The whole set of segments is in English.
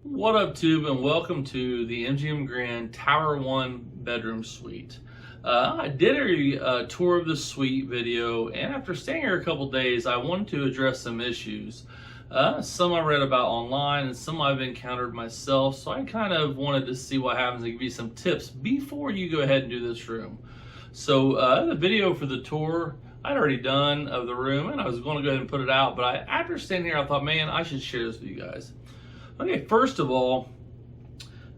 What up, Tube, and welcome to the MGM Grand Tower 1 bedroom suite. I did a tour of the suite video, and after staying here a couple days, I wanted to address some issues. Some I read about online, and some I've encountered myself, so I kind of wanted to see what happens and give you some tips before you go ahead and do this room. So the video for the tour I'd already done of the room, and I was going to go ahead and put it out, but after standing here, I thought, man, I should share this with you guys. Okay, first of all,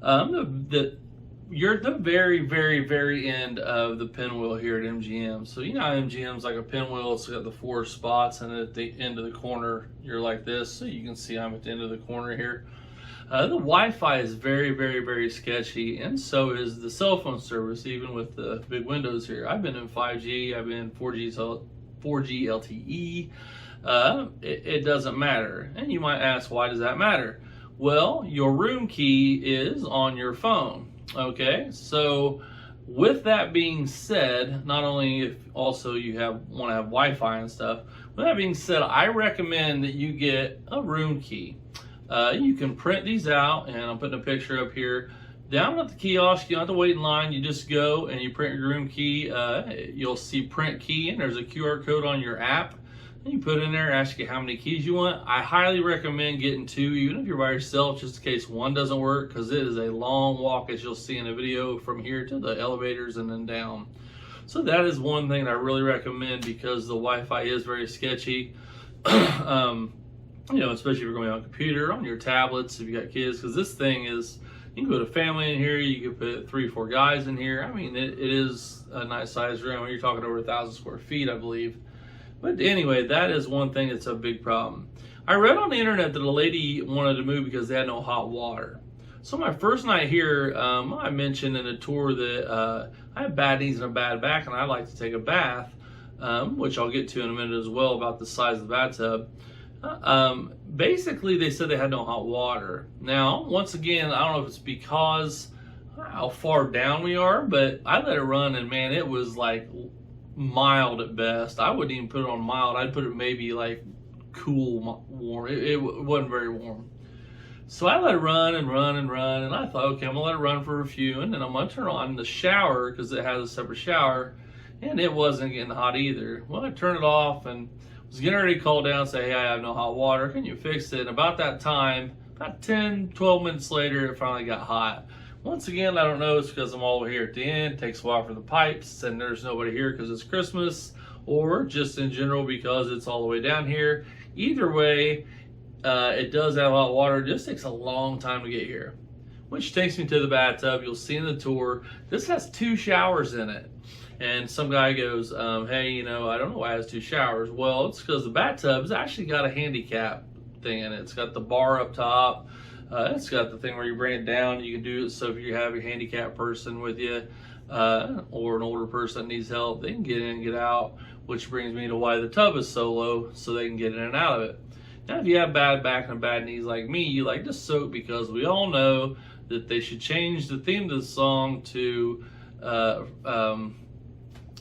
you're at the very end of the pinwheel here at MGM. So you know how MGM's like a pinwheel, it's got the 4 spots, and at the end of the corner, you're like this. So you can see I'm at the end of the corner here. The Wi-Fi is very sketchy, and so is the cell phone service, even with the big windows here. I've been in 5G, I've been in 4G LTE. It doesn't matter. And you might ask, why does that matter? Well, your room key is on your phone. Okay, so with that being said, not only if also you want to have Wi-Fi and stuff, with that being said, I recommend that you get a room key. You can print these out, and I'm putting a picture up here. Down at the kiosk, you don't have to wait in line. You just go and you print your room key. You'll see print key, and there's a QR code on your app. You put in there, ask you how many keys you want. I highly recommend getting 2, even if you're by yourself, just in case one doesn't work, because it is a long walk, as you'll see in the video, from here to the elevators and then down. So that is one thing that I really recommend, because the Wi-Fi is very sketchy. You know, especially if you're going on a computer, on your tablets, if you got kids, because this thing is, you can put a family in here, you can put 3 or 4 guys in here. I mean, it is a nice size room. You're talking over 1,000 square feet, I believe. But anyway, that is one thing that's a big problem. I read on the internet that a lady wanted to move because they had no hot water. So my first night here, I mentioned in a tour that I have bad knees and a bad back, and I like to take a bath, which I'll get to in a minute as well, about the size of the bathtub. Basically, they said they had no hot water. Now, once again, I don't know if it's because how far down we are, but I let it run, and man, it was like mild at best. I wouldn't even put it on mild. I'd put it maybe like cool, warm. It wasn't very warm. So I let it run, and I thought, okay, I'm gonna let it run for a few, and then I'm gonna turn on the shower, because it has a separate shower, and it wasn't getting hot either. Well, I turned it off and was getting ready to call down and say, hey, I have no hot water, can you fix it? And about that time, about 10-12 minutes later, it finally got hot. Once again, I don't know, it's because I'm all over here at the end. It takes a while for the pipes, and there's nobody here because it's Christmas, or just in general because it's all the way down here. Either way, it does have hot water. It just takes a long time to get here. Which takes me to the bathtub. You'll see in the tour, this has 2 showers in it. And some guy goes, hey, you know, I don't know why it has 2 showers. Well, it's because the bathtub's actually got a handicap thing in it. It's got the bar up top. It's got the thing where you bring it down. You can do it so if you have a handicapped person with you, or an older person that needs help, they can get in and get out, which brings me to why the tub is so low, so they can get in and out of it. Now, if you have bad back and bad knees like me, you like to soak, because we all know that they should change the theme of the song to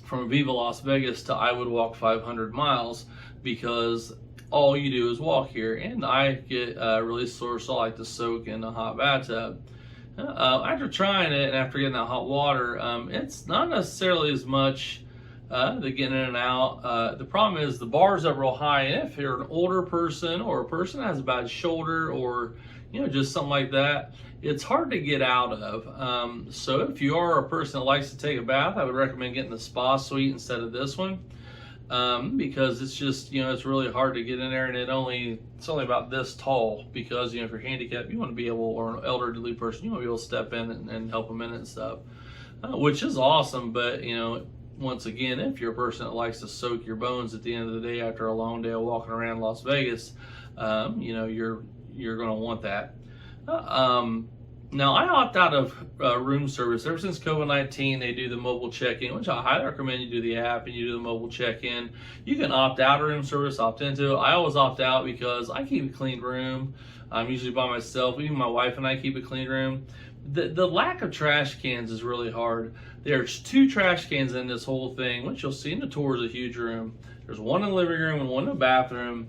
from Viva Las Vegas to I Would Walk 500 Miles, because all you do is walk here, and I get really sore, so I like to soak in a hot bathtub. After trying it and after getting that hot water, it's not necessarily as much the getting in and out. The problem is the bar's up real high, and if you're an older person or a person that has a bad shoulder, or you know, just something like that, it's hard to get out of. So if you are a person that likes to take a bath, I would recommend getting the spa suite instead of this one. Because it's just, you know, it's really hard to get in there, and it's only about this tall, because, you know, if you're handicapped, you want to be able, or an elderly person, you want to be able to step in and help them in and stuff, which is awesome. But, you know, once again, if you're a person that likes to soak your bones at the end of the day after a long day of walking around Las Vegas, you know, you're going to want that. Now, I opt out of room service. Ever since COVID-19, they do the mobile check-in, which I highly recommend you do the app and you do the mobile check-in. You can opt out of room service, opt into it. I always opt out because I keep a clean room. I'm usually by myself. Even my wife and I keep a clean room. The lack of trash cans is really hard. There's 2 trash cans in this whole thing, which you'll see in the tour is a huge room. There's one in the living room and one in the bathroom.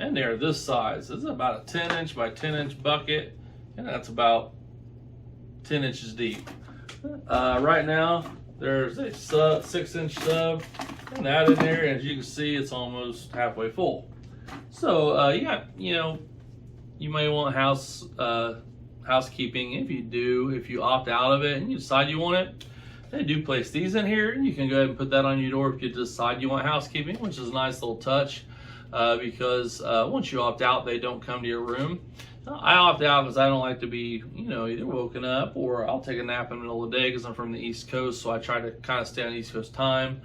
and they're this size. This is about a 10-inch by 10-inch bucket, and that's about 10 inches deep. Right now, there's a 6-inch sub, and that in there, and as you can see, it's almost halfway full. So you got, you may want housekeeping. If you opt out of it and you decide you want it, they do place these in here, and you can go ahead and put that on your door if you decide you want housekeeping, which is a nice little touch, because once you opt out, they don't come to your room. I opt out because I don't like to be, either woken up, or I'll take a nap in the middle of the day because I'm from the East Coast, so I try to kind of stay on East Coast time.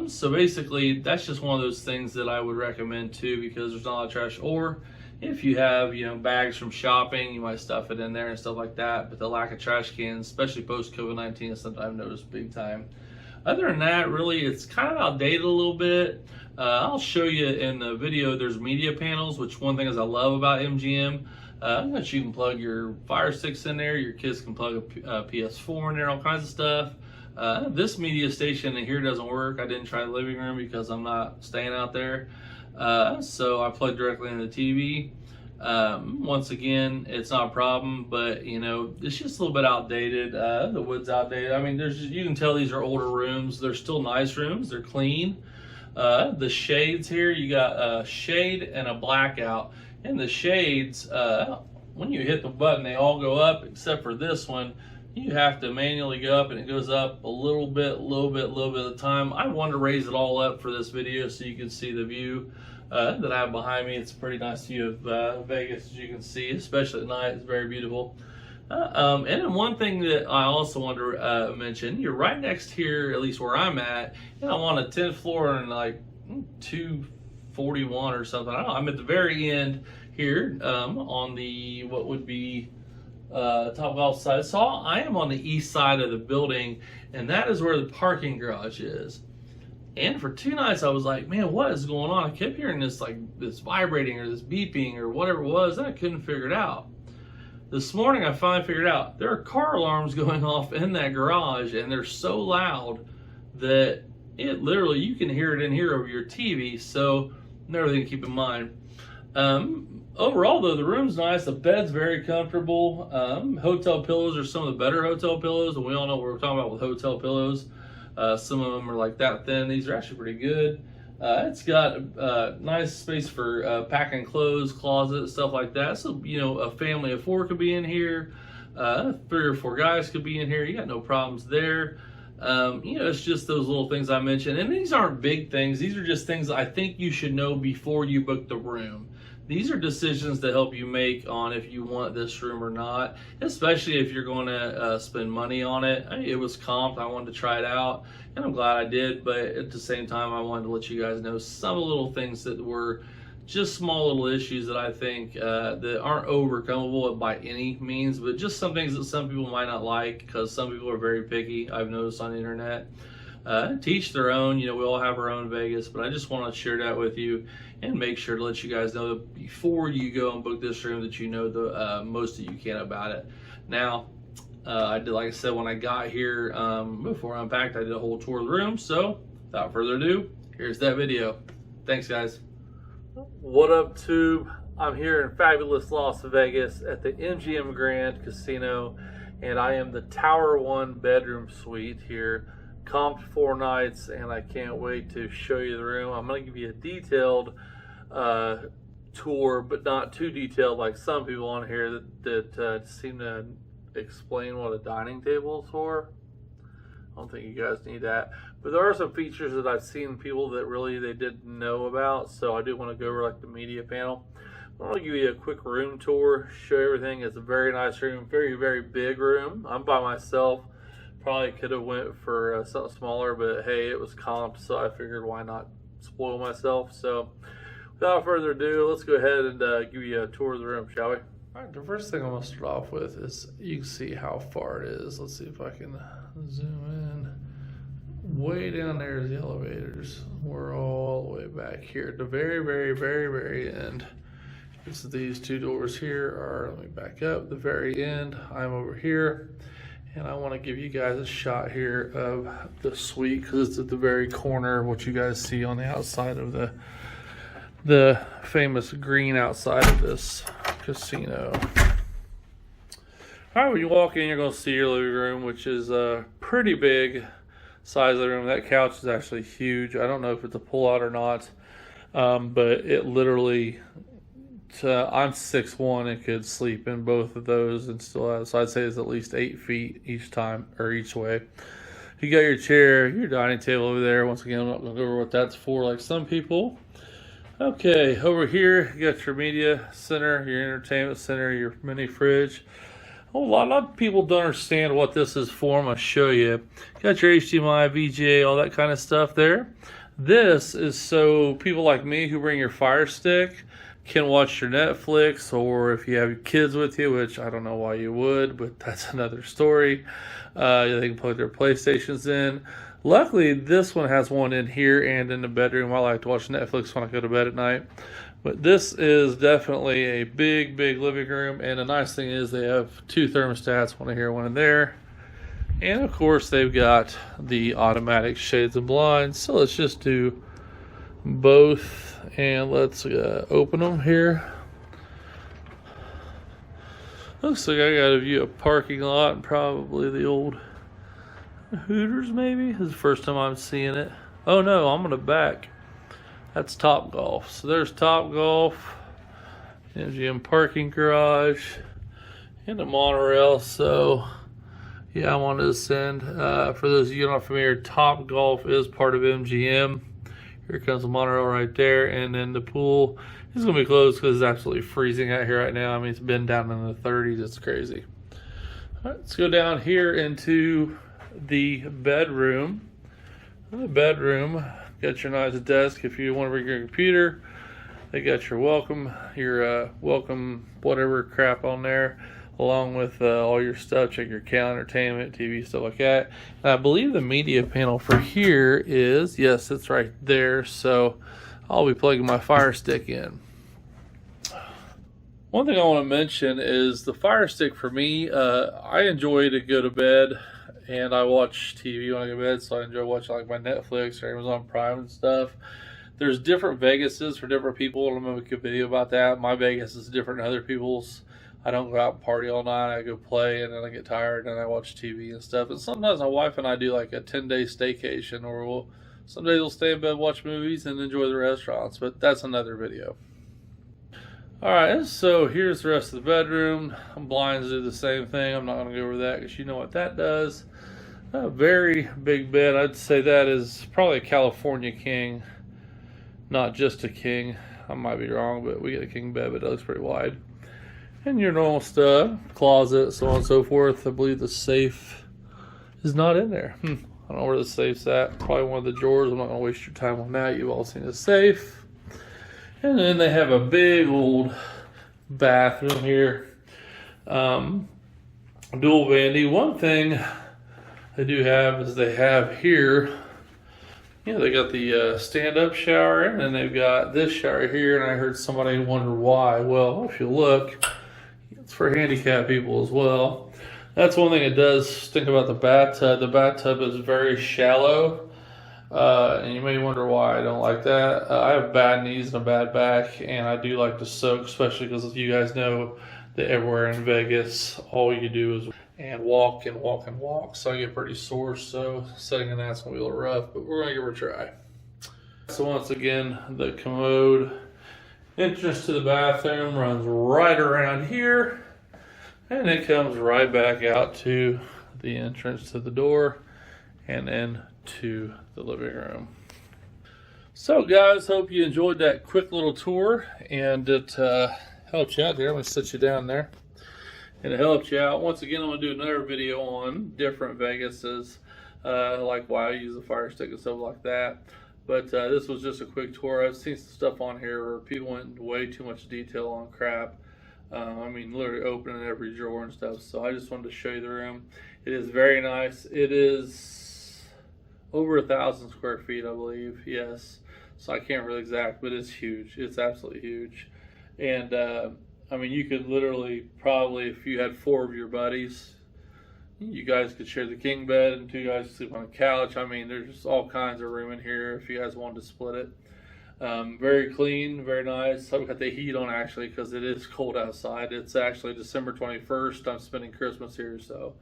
So basically, that's just one of those things that I would recommend too, because there's not a lot of trash. Or if you have, bags from shopping, you might stuff it in there and stuff like that. But the lack of trash cans, especially post COVID-19, is something I've noticed big time. Other than that, really, it's kind of outdated a little bit. I'll show you in the video, there's media panels, which one thing is I love about MGM, that you can plug your Fire Sticks in there, your kids can plug a PS4 in there, all kinds of stuff. This media station in here doesn't work. I didn't try the living room because I'm not staying out there. So I plugged directly into the TV. Once again, it's not a problem, but it's just a little bit outdated. The wood's outdated. I mean, you can tell these are older rooms. They're still nice rooms. They're clean. The shades here, you got a shade and a blackout. And the shades, when you hit the button, they all go up except for this one. You have to manually go up, and it goes up a little bit at a time. I wanted to raise it all up for this video so you can see the view that I have behind me. It's a pretty nice view of Vegas, as you can see, especially at night. It's very beautiful. And then one thing that I also want to mention, you're right next here, at least where I'm at, and I'm on a 10th floor and like 241 or something. I don't know. I'm at the very end here on the, what would be top golf side. So I am on the east side of the building, and that is where the parking garage is. And for 2 nights, I was like, man, what is going on? I kept hearing this vibrating or this beeping or whatever it was, and I couldn't figure it out. This morning, I finally figured out there are car alarms going off in that garage, and they're so loud that it literally, you can hear it in here over your TV. So another thing to keep in mind. Overall, though, the room's nice. The bed's very comfortable. Hotel pillows are some of the better hotel pillows, and we all know what we're talking about with hotel pillows. Some of them are like that thin. These are actually pretty good. It's got nice space for packing clothes, closet, stuff like that. So, a family of 4 could be in here. 3 or 4 guys could be in here. You got no problems there. It's just those little things I mentioned. And these aren't big things. These are just things I think you should know before you book the room. These are decisions to help you make on if you want this room or not, especially if you're going to spend money on it. It was comped. I wanted to try it out, and I'm glad I did. But at the same time, I wanted to let you guys know some little things that were just small little issues that I think that aren't overcomable by any means, but just some things that some people might not like because some people are very picky, I've noticed on the internet. Teach their own. We all have our own Vegas, but I just want to share that with you and make sure to let you guys know that before you go and book this room that you know the most that you can about it. Now, I did, like I said, when I got here, before I unpacked, I did a whole tour of the room. So without further ado, here's that video. Thanks, guys. What up, Tube? I'm here in fabulous Las Vegas at the MGM Grand Casino, and I am the Tower 1 bedroom suite here. Comped 4 nights, and I can't wait to show you the room. I'm going to give you a detailed tour, but not too detailed like some people on here that seem to explain what a dining table is for. I don't think you guys need that. But there are some features that I've seen people that really they didn't know about, so I do want to go over like the media panel. I'm going to give you a quick room tour, show you everything. It's a very nice room, very, very big room. I'm by myself. Probably could have went for something smaller, but hey, it was comped, so I figured why not spoil myself. So without further ado, let's go ahead and give you a tour of the room, shall we? All right, the first thing I'm going to start off with is you can see how far it is. Let's see if I can zoom in. Way down there is the elevators. We're all the way back here at the very, very, very, very end. It's these 2 doors here are, let me back up, the very end. I'm over here. And I want to give you guys a shot here of the suite because it's at the very corner of what you guys see on the outside of the the famous green outside of this casino. All right, when you walk in, you're going to see your living room, which is a pretty big size living room. That couch is actually huge. I don't know if it's a pull-out or not, but it literally, I'm 6'1" and could sleep in both of those and still have, so I'd say it's at least 8 feet each time, or each way. You got your chair, your dining table over there. Once again, I'm not going to go over what that's for like some people. Okay, over here, you got your media center, your entertainment center, your mini fridge. A lot of people don't understand what this is for. I'm going to show you. You got your HDMI, VGA, all that kind of stuff there. This is so people like me who bring your Fire Stick can watch your Netflix, or if you have your kids with you, which I don't know why you would, but that's another story. They can plug their PlayStations in. Luckily, this one has one in here and in the bedroom. I like to watch Netflix when I go to bed at night. But this is definitely a big, big living room. And the nice thing is they have 2 thermostats, one here, one in there. And of course, they've got the automatic shades and blinds. So let's just do both. And let's open them here. Looks like I got a view of parking lot and probably the old Hooters maybe. This is the first time I'm seeing it. Oh no, I'm in the back. That's Top Golf. So there's Top Golf, MGM parking garage, and the monorail. So yeah, I wanted to send, for those of you not familiar, Top Golf is part of MGM. Here comes the monorail right there, and then the pool is going to be closed because it's absolutely freezing out here right now. I mean, it's been down in the 30s. It's crazy. All right, let's go down here into the bedroom. In the bedroom, got your nice desk if you want to bring your computer. They got your welcome whatever crap on there, along with all your stuff. Check your calendar, entertainment, TV, stuff like that. And I believe the media panel for here is, yes, it's right there. So I'll be plugging my Fire Stick in. One thing I want to mention is the Fire Stick for me, I enjoy to go to bed and I watch TV when I go to bed, so I enjoy watching like my Netflix or Amazon Prime and stuff. There's different Vegases for different people, and I'm going to make a video about that. My Vegas is different than other people's. I don't go out and party all night. I go play, and then I get tired, and I watch TV and stuff. And sometimes my wife and I do like a 10-day staycation, or some days we'll stay in bed, watch movies, and enjoy the restaurants. But that's another video. Alright, so here's the rest of the bedroom. Blinds do the same thing. I'm not going to go over that because you know what that does. A very big bed. I'd say that is probably a California king, not just a king. I might be wrong, but we get a king bed, but it looks pretty wide. And your normal stuff, closet, so on and so forth. I believe the safe is not in there. I don't know where the safe's at. Probably one of the drawers. I'm not going to waste your time on that. You've all seen the safe. And then they have a big old bathroom here. Dual vanity. One thing they do have is they have here, they got the stand-up shower, and then they've got this shower here, and I heard somebody wonder why. Well, if you look, it's for handicapped people as well. That's one thing it does stink about the bathtub. The bathtub is very shallow, and you may wonder why I don't like that. I have bad knees and a bad back, and I do like to soak, especially because you guys know that everywhere in Vegas, all you do is walk and walk and walk. So I get pretty sore, so setting in that's going to be a little rough, but we're going to give it a try. So once again, the commode entrance to the bathroom runs right around here, and it comes right back out to the entrance to the door and then to the living room. So guys, hope you enjoyed that quick little tour, and it helped you out there. I'm going to sit you down there, and it helped you out. Once again, I'm going to do another video on different Vegases, like why I use the Fire Stick and stuff like that. But this was just a quick tour. I've seen some stuff on here where people went into way too much detail on crap. I mean, literally opening every drawer and stuff. So I just wanted to show you the room. It is very nice. It is over 1,000 square feet, I believe. Yes. So I can't really exact, but it's huge. It's absolutely huge. And I mean, you could literally probably, if you had 4 of your buddies, you guys could share the king bed, and 2 guys could sleep on a couch. I mean, there's just all kinds of room in here if you guys wanted to split it. Very clean, very nice. I've got the heat on actually because it is cold outside. It's actually December 21st. I'm spending Christmas here, so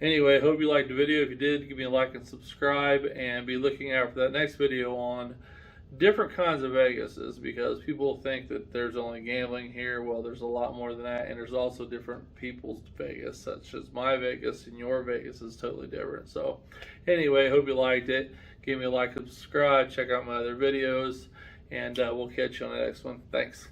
anyway, hope you liked the video. If you did, give me a like and subscribe, and be looking out for that next video on different kinds of Vegases, because people think that there's only gambling here. Well, there's a lot more than that, and there's also different people's Vegas, such as my Vegas and your Vegas is totally different. So anyway, hope you liked it. Give me a like and subscribe. Check out my other videos, and we'll catch you on the next one. Thanks.